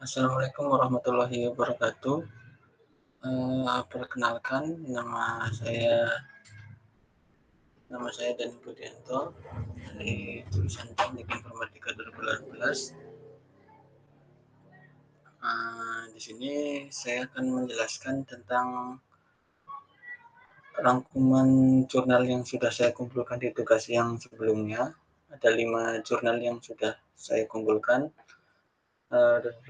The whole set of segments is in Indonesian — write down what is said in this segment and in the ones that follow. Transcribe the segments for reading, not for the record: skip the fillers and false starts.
Assalamualaikum warahmatullahi wabarakatuh. Perkenalkan nama saya Dani Budianto dari jurusan Teknik Informatika 2018. Di sini saya akan menjelaskan tentang rangkuman jurnal yang sudah saya kumpulkan di tugas yang sebelumnya. Ada 5 jurnal yang sudah saya kumpulkan.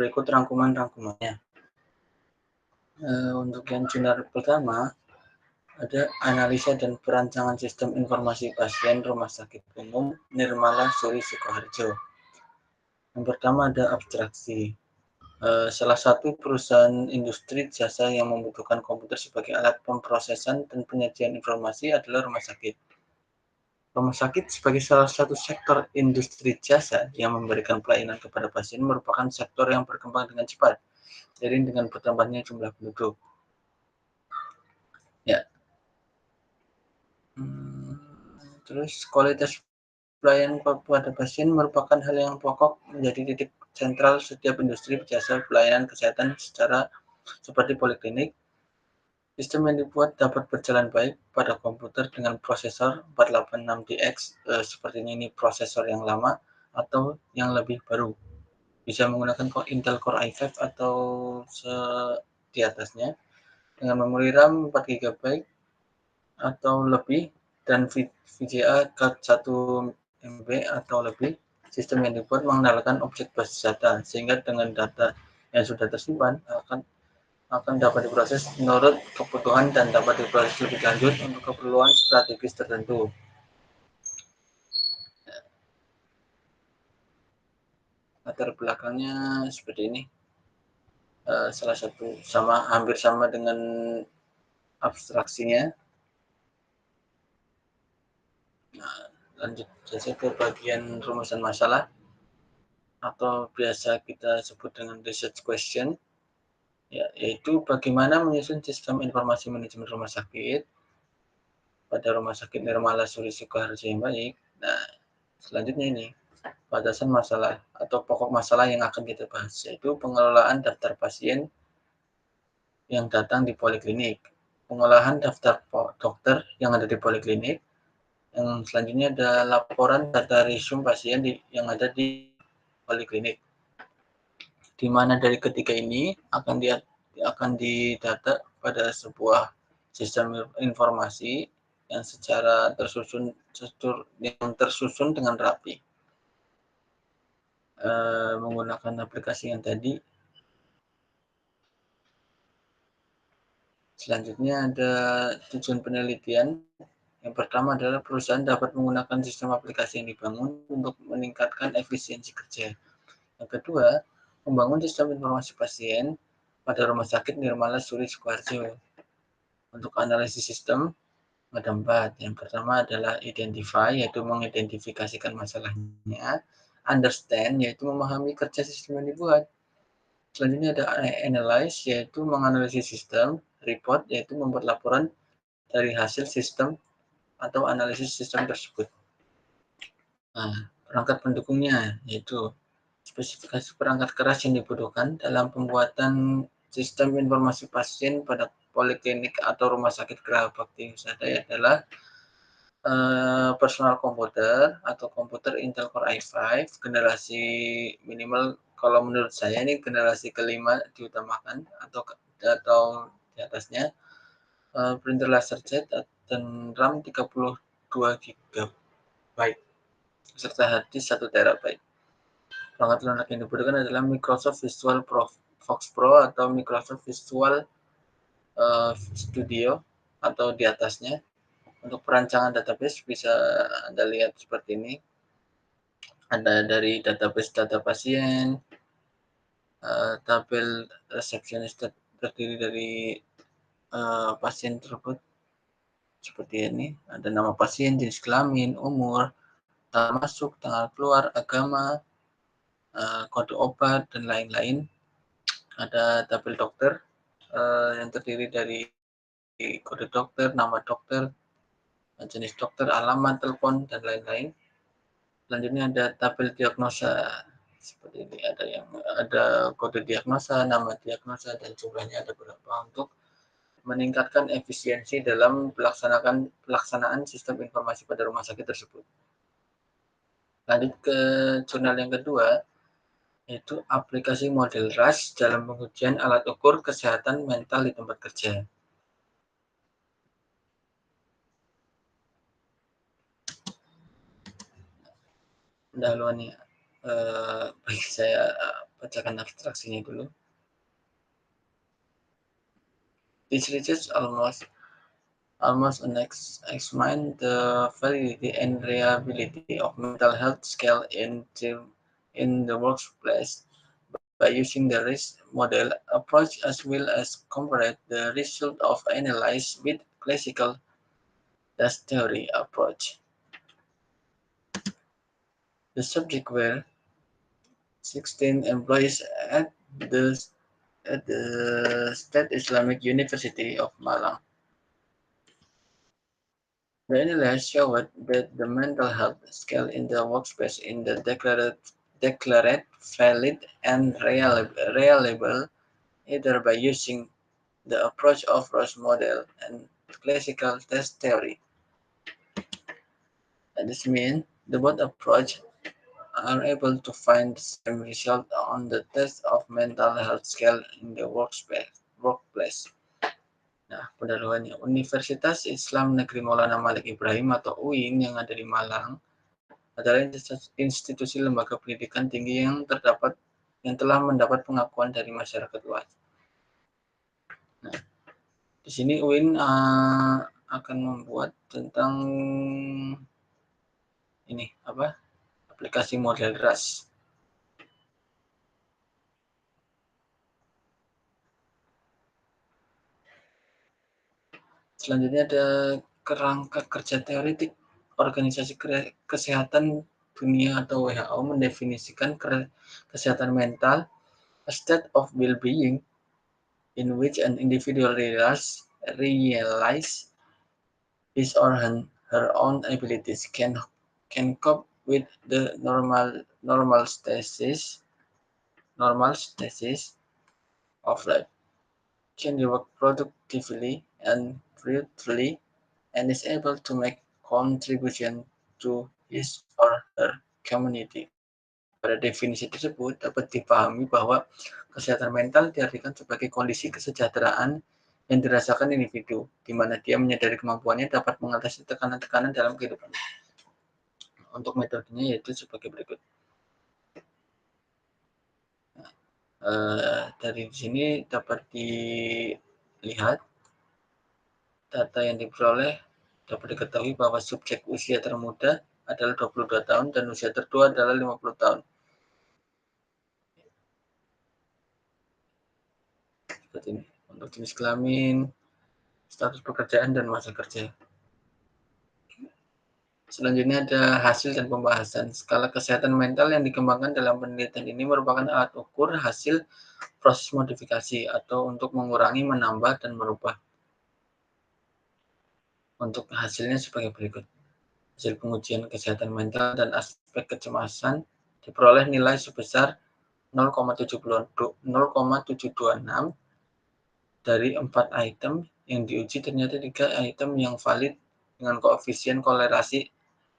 Berikut rangkumannya. Untuk yang jurnal pertama, ada analisa dan perancangan sistem informasi pasien Rumah Sakit Umum Nirmala Suri Sukoharjo. Yang pertama ada abstraksi. Salah satu perusahaan industri jasa yang membutuhkan komputer sebagai alat pemrosesan dan penyajian informasi adalah rumah sakit. Rumah sakit sebagai salah satu sektor industri jasa yang memberikan pelayanan kepada pasien merupakan sektor yang berkembang dengan cepat, seiring dengan bertambahnya jumlah penduduk. Ya. Terus kualitas pelayanan kepada pasien merupakan hal yang pokok menjadi titik sentral setiap industri jasa pelayanan kesehatan seperti poliklinik. Sistem yang dibuat dapat berjalan baik pada komputer dengan prosesor 486DX seperti ini prosesor yang lama atau yang lebih baru. Bisa menggunakan Intel Core i5 atau di atasnya dengan memori RAM 4 GB atau lebih dan VGA card 1 MB atau lebih. Sistem yang dibuat mengenalkan objek basis data sehingga dengan data yang sudah tersimpan akan dapat diproses menurut kebutuhan dan dapat diproses lebih lanjut untuk keperluan strategis tertentu. Latar belakangnya seperti ini. Salah satu hampir sama dengan abstraksinya. Nah, lanjut saja ke bagian rumusan masalah atau biasa kita sebut dengan research question, yaitu bagaimana menyusun sistem informasi manajemen rumah sakit pada Rumah Sakit Nirmala Suri Sukoharjo yang baik. Nah, selanjutnya ini batasan masalah atau pokok masalah yang akan kita bahas, yaitu pengelolaan daftar pasien yang datang di poliklinik, pengolahan daftar dokter yang ada di poliklinik. Yang selanjutnya ada laporan data resume pasien yang ada di poliklinik. Di mana dari ketiga ini akan didata pada sebuah sistem informasi yang secara tersusun dengan rapi. Menggunakan aplikasi yang tadi. Selanjutnya ada tujuan penelitian. Yang pertama adalah perusahaan dapat menggunakan sistem aplikasi yang dibangun untuk meningkatkan efisiensi kerja. Yang kedua, membangun sistem informasi pasien pada Rumah Sakit Nirmala Suri Sukoharjo. Untuk analisis sistem ada 4. Yang pertama adalah identify, yaitu mengidentifikasikan masalahnya. Understand, yaitu memahami kerja sistem yang dibuat. Selanjutnya ada analyze, yaitu menganalisis sistem. Report, yaitu membuat laporan dari hasil sistem atau analisis sistem tersebut. Nah, perangkat pendukungnya yaitu spesifikasi perangkat keras yang dibutuhkan dalam pembuatan sistem informasi pasien pada poliklinik atau rumah sakit Geraha Bakti Husada adalah personal komputer atau komputer Intel Core i5 generasi minimal, kalau menurut saya ini generasi kelima diutamakan atau di atasnya, printer laserjet dan RAM 32 GB serta hard disk 1 TB. Perangkat lunak yang dibutuhkan adalah Microsoft Visual Fox Pro atau Microsoft Visual Studio atau di atasnya. Untuk perancangan database bisa Anda lihat seperti ini. Ada dari database data pasien, tabel resepsionis terdiri dari pasien tersebut seperti ini. Ada nama pasien, jenis kelamin, umur, tanggal masuk, tanggal keluar, agama, kode obat, dan lain-lain. Ada tabel dokter yang terdiri dari kode dokter, nama dokter, jenis dokter, alamat, telepon, dan lain-lain. Selanjutnya ada tabel diagnosa seperti seperti ini, ada kode diagnosa, nama diagnosa, dan jumlahnya ada berapa untuk meningkatkan efisiensi dalam pelaksanaan sistem informasi pada rumah sakit tersebut. Lanjut ke jurnal yang kedua, yaitu aplikasi model RAS dalam pengujian alat ukur kesehatan mental di tempat kerja. Pendahuluannya, baik saya bacakan abstraksinya dulu. This research almost examine the validity and reliability of mental health scale in the workplace by using the risk model approach as well as compare the result of analysis with classical task theory approach. The subject were 16 employees the at the State Islamic University of Malang. The analysis showed that the mental health scale in the workspace in the declared valid and reliable either by using the approach of Ross model and classical test theory. This means the both approach are able to find the same result on the test of mental health scale in the workplace. Nah, pendahuluannya, Universitas Islam Negeri Maulana Malik Ibrahim atau UIN yang ada di Malang adalah institusi lembaga pendidikan tinggi yang telah mendapat pengakuan dari masyarakat luas. Nah, di sini UIN akan membuat tentang ini aplikasi model RAS. Selanjutnya ada kerangka kerja teoretik. Organisasi Kesehatan Dunia atau WHO mendefinisikan kesehatan mental, a state of well-being in which an individual realize his or her own abilities, can cope with the normal stasis of life, can work productively and fruitfully, and is able to make contribution to his or her community. Pada definisi tersebut dapat dipahami bahwa kesehatan mental diartikan sebagai kondisi kesejahteraan yang dirasakan individu, di mana dia menyadari kemampuannya dapat mengatasi tekanan-tekanan dalam kehidupan. Untuk metodenya yaitu sebagai berikut. Dari sini dapat dilihat data yang diperoleh dapat diketahui bahwa subjek usia termuda adalah 22 tahun dan usia tertua adalah 50 tahun. Seperti ini. Untuk jenis kelamin, status pekerjaan, dan masa kerja. Selanjutnya ada hasil dan pembahasan. Skala kesehatan mental yang dikembangkan dalam penelitian ini merupakan alat ukur hasil proses modifikasi atau untuk mengurangi, menambah, dan merubah. Untuk hasilnya sebagai berikut. Hasil pengujian kesehatan mental dan aspek kecemasan diperoleh nilai sebesar 0,726 dari 4 item yang diuji. Ternyata 3 item yang valid dengan koefisien kolerasi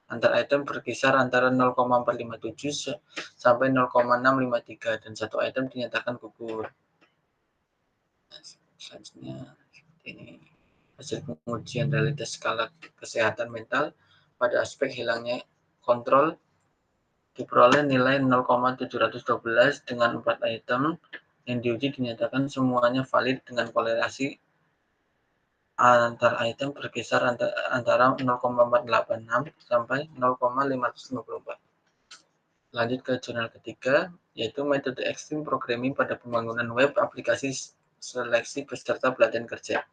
antar item berkisar antara 0,457 sampai 0,653 dan 1 item dinyatakan gugur. Selanjutnya ini hasil pengujian realitas skala kesehatan mental pada aspek hilangnya kontrol diperoleh nilai 0,712 dengan 4 item yang diuji dinyatakan semuanya valid dengan kolerasi antar item berkisar antara 0,486 sampai 0,554. Lanjut ke jurnal ketiga, yaitu metode ekstrim programming pada pembangunan web aplikasi seleksi peserta pelatihan kerja.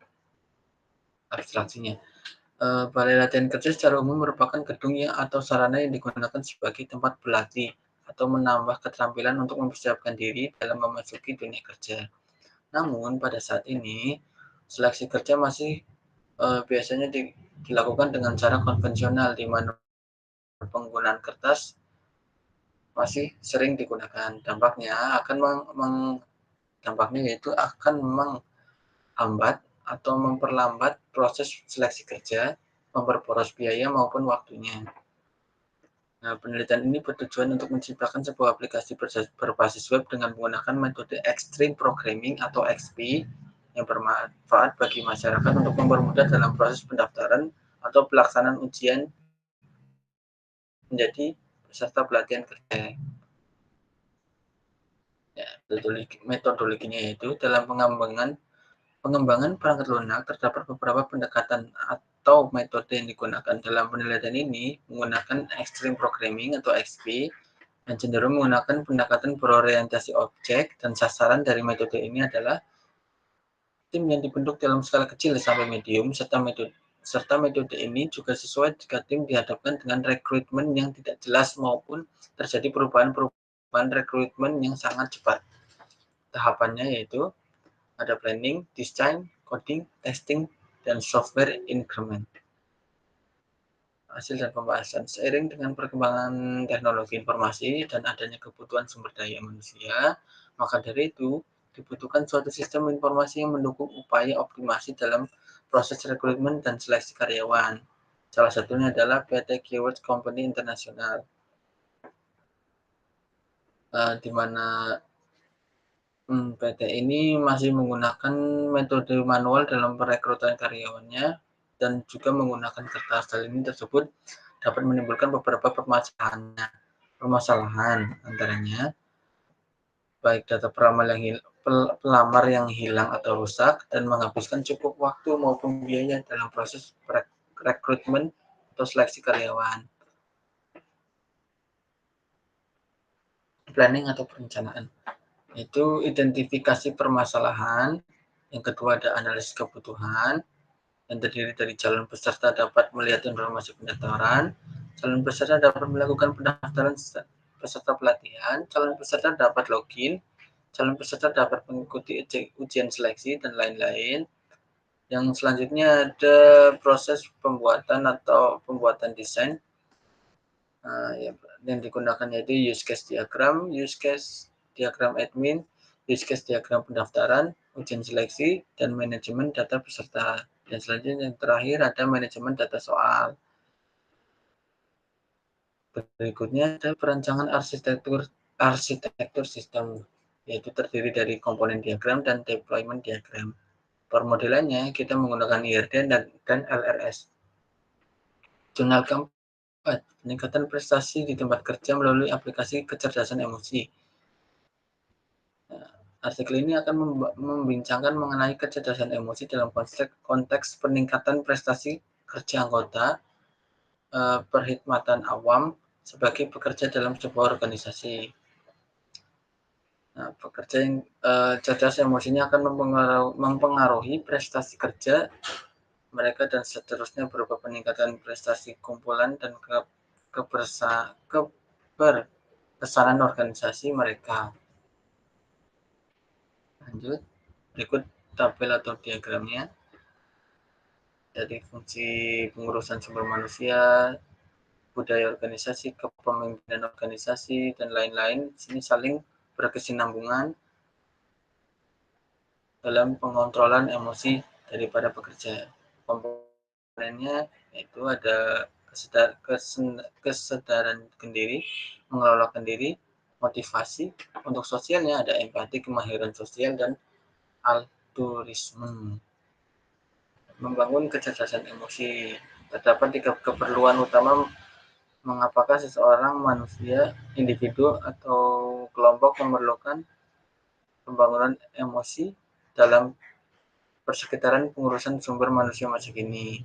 Abstraksinya, balai latihan kerja secara umum merupakan gedung atau sarana yang digunakan sebagai tempat berlatih atau menambah keterampilan untuk mempersiapkan diri dalam memasuki dunia kerja. Namun pada saat ini seleksi kerja masih biasanya dilakukan dengan cara konvensional, di mana penggunaan kertas masih sering digunakan. Dampaknya yaitu akan menghambat atau memperlambat proses seleksi kerja, memperboros biaya maupun waktunya. Nah, penelitian ini bertujuan untuk menciptakan sebuah aplikasi berbasis web dengan menggunakan metode Extreme Programming atau XP yang bermanfaat bagi masyarakat untuk mempermudah dalam proses pendaftaran atau pelaksanaan ujian menjadi peserta pelatihan kerja. Ya, metodologinya yaitu dalam pengembangan perangkat lunak terdapat beberapa pendekatan atau metode yang digunakan. Dalam penelitian ini menggunakan Extreme Programming atau XP yang cenderung menggunakan pendekatan berorientasi objek dan sasaran dari metode ini adalah tim yang dibentuk dalam skala kecil sampai medium serta metode ini juga sesuai jika tim dihadapkan dengan rekrutmen yang tidak jelas maupun terjadi perubahan rekrutmen yang sangat cepat. Tahapannya yaitu ada planning, design, coding, testing, dan software increment. Hasil dan pembahasan seiring dengan perkembangan teknologi informasi dan adanya kebutuhan sumber daya manusia, maka dari itu dibutuhkan suatu sistem informasi yang mendukung upaya optimasi dalam proses rekrutmen dan seleksi karyawan. Salah satunya adalah PT Keywords Company International, di mana PT ini masih menggunakan metode manual dalam perekrutan karyawannya dan juga menggunakan kertas. Hal ini tersebut dapat menimbulkan beberapa permasalahan antaranya baik data pelamar yang hilang atau rusak dan menghabiskan cukup waktu maupun biaya dalam proses rekrutmen atau seleksi karyawan. Planning atau perencanaan itu identifikasi permasalahan, yang kedua ada analisis kebutuhan, yang terdiri dari calon peserta dapat melihat informasi pendaftaran, calon peserta dapat melakukan pendaftaran peserta pelatihan, calon peserta dapat login, calon peserta dapat mengikuti ujian seleksi, dan lain-lain. Yang selanjutnya ada proses pembuatan desain yang digunakan yaitu use case diagram admin, use case diagram pendaftaran, ujian seleksi, dan manajemen data peserta. Dan selanjutnya yang terakhir ada manajemen data soal. Berikutnya ada perancangan arsitektur sistem, yaitu terdiri dari komponen diagram dan deployment diagram. Permodelannya kita menggunakan IRD dan LRS. Jurnal keempat, peningkatan prestasi di tempat kerja melalui aplikasi kecerdasan emosi. Artikel ini akan membincangkan mengenai kecerdasan emosi dalam konteks peningkatan prestasi kerja anggota perkhidmatan awam sebagai pekerja dalam sebuah organisasi. Nah, pekerja yang cerdas emosinya akan mempengaruhi prestasi kerja mereka dan seterusnya berupa peningkatan prestasi kumpulan dan keberkesanan organisasi mereka. Lanjut, berikut tabel atau diagramnya. Dari fungsi pengurusan sumber manusia, budaya organisasi, kepemimpinan organisasi, dan lain-lain. Sini saling berkesinambungan dalam pengontrolan emosi daripada pekerja. Komponennya yaitu ada kesadaran diri, mengelolakan diri, motivasi, untuk sosialnya ada empati, kemahiran sosial, dan altruisme. Membangun kecerdasan emosi. Terdapat 3 keperluan utama mengapakah seseorang manusia, individu, atau kelompok memerlukan pembangunan emosi dalam persekitaran pengurusan sumber manusia masa kini.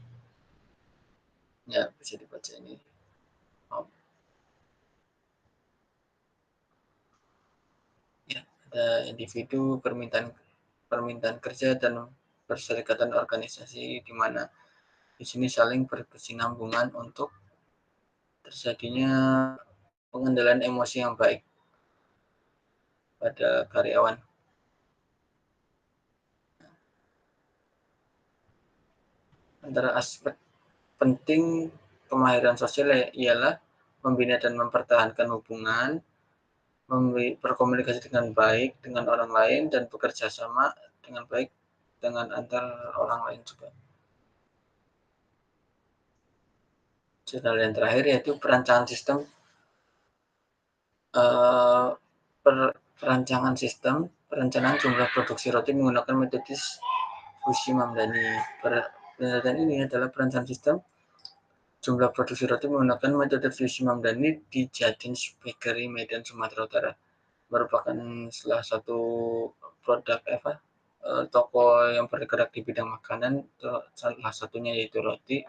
Ya, bisa dibaca ini. Ya, ada individu, permintaan kerja, dan perserikatan organisasi, di mana di sini saling berkesinambungan untuk terjadinya pengendalian emosi yang baik pada karyawan. Antara aspek penting kemahiran sosial ialah membina dan mempertahankan hubungan, berkomunikasi dengan baik dengan orang lain dan bekerja sama dengan baik dengan antar orang lain juga. Dan yang terakhir yaitu perancangan sistem, eee, perancangan sistem, perencanaan jumlah produksi roti menggunakan metode Fushi Mamdani. Penelitian ini adalah perencanaan sistem jumlah produksi roti menggunakan metode Fushi Mamdani di Jadins Bakery, Medan, Sumatera Utara. Merupakan salah satu produk toko yang bergerak di bidang makanan, salah satunya yaitu roti.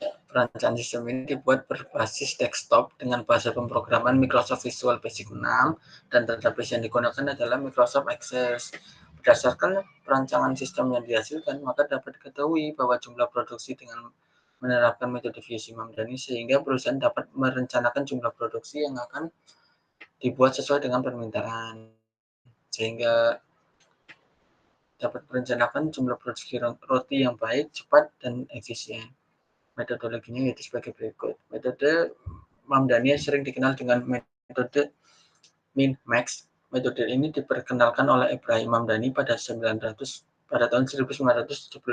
Perancangan sistem ini dibuat berbasis desktop dengan bahasa pemrograman Microsoft Visual Basic 6 dan database yang digunakan adalah Microsoft Access. Berdasarkan perancangan sistem yang dihasilkan, maka dapat diketahui bahwa jumlah produksi dengan menerapkan metode Fushi Mamdani sehingga perusahaan dapat merencanakan jumlah produksi yang akan dibuat sesuai dengan permintaan. Sehingga dapat merencanakan jumlah produksi roti yang baik, cepat, dan efisien. Metodologinya yaitu sebagai berikut. Metode Mamdani sering dikenal dengan metode Min-Max. Metode ini diperkenalkan oleh Ibrahim Mamdani pada tahun 1975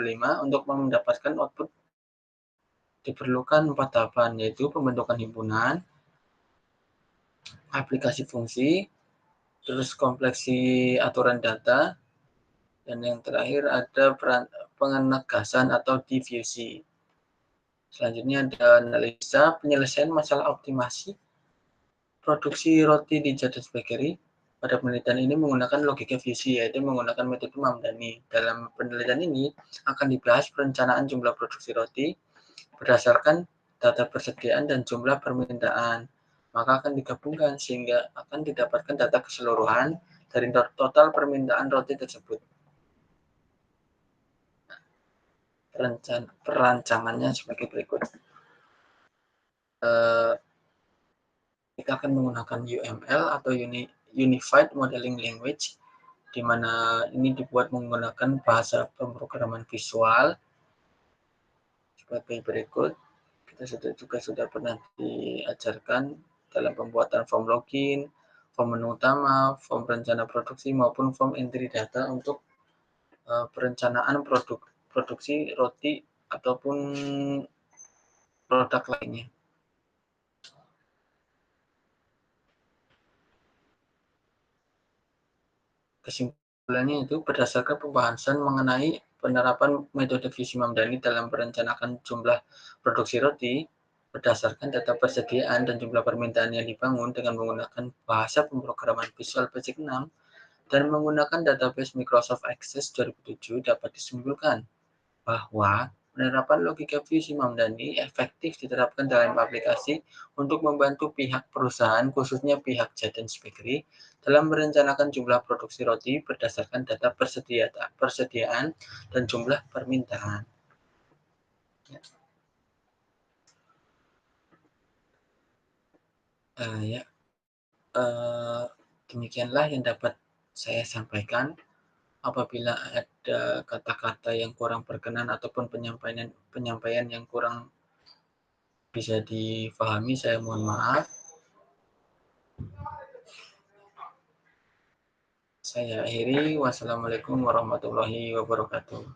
untuk mendapatkan output diperlukan 4 tahapan, yaitu pembentukan himpunan, aplikasi fungsi, terus kompleksi aturan data, dan yang terakhir ada penegasan atau diffusi. Selanjutnya ada analisa penyelesaian masalah optimasi produksi roti di Jadis Bakery. Pada penelitian ini menggunakan logika Fushi, yaitu menggunakan metode Mamdani. Dalam penelitian ini akan dibahas perencanaan jumlah produksi roti berdasarkan data persediaan dan jumlah permintaan. Maka akan digabungkan sehingga akan didapatkan data keseluruhan dari total permintaan roti tersebut. Perancangannya sebagai berikut. Kita akan menggunakan UML atau Unified Modeling Language, di mana ini dibuat menggunakan bahasa pemrograman visual sebagai berikut. Kita sudah pernah diajarkan dalam pembuatan form login, form menu utama, form rencana produksi maupun form entry data untuk perencanaan produksi roti ataupun produk lainnya. Kesimpulannya itu berdasarkan pembahasan mengenai penerapan metode Fushi Mamdani dalam merencanakan jumlah produksi roti berdasarkan data persediaan dan jumlah permintaan yang dibangun dengan menggunakan bahasa pemrograman Visual Basic 6 dan menggunakan database Microsoft Access 2007 dapat disimpulkan bahwa penerapan logika Fushi Mamdani efektif diterapkan dalam aplikasi untuk membantu pihak perusahaan, khususnya pihak Jadens Bakery, dalam merencanakan jumlah produksi roti berdasarkan data persediaan dan jumlah permintaan. Demikianlah yang dapat saya sampaikan. Apabila ada kata-kata yang kurang berkenan ataupun penyampaian yang kurang bisa difahami, saya mohon maaf. Saya akhiri. Wassalamualaikum warahmatullahi wabarakatuh.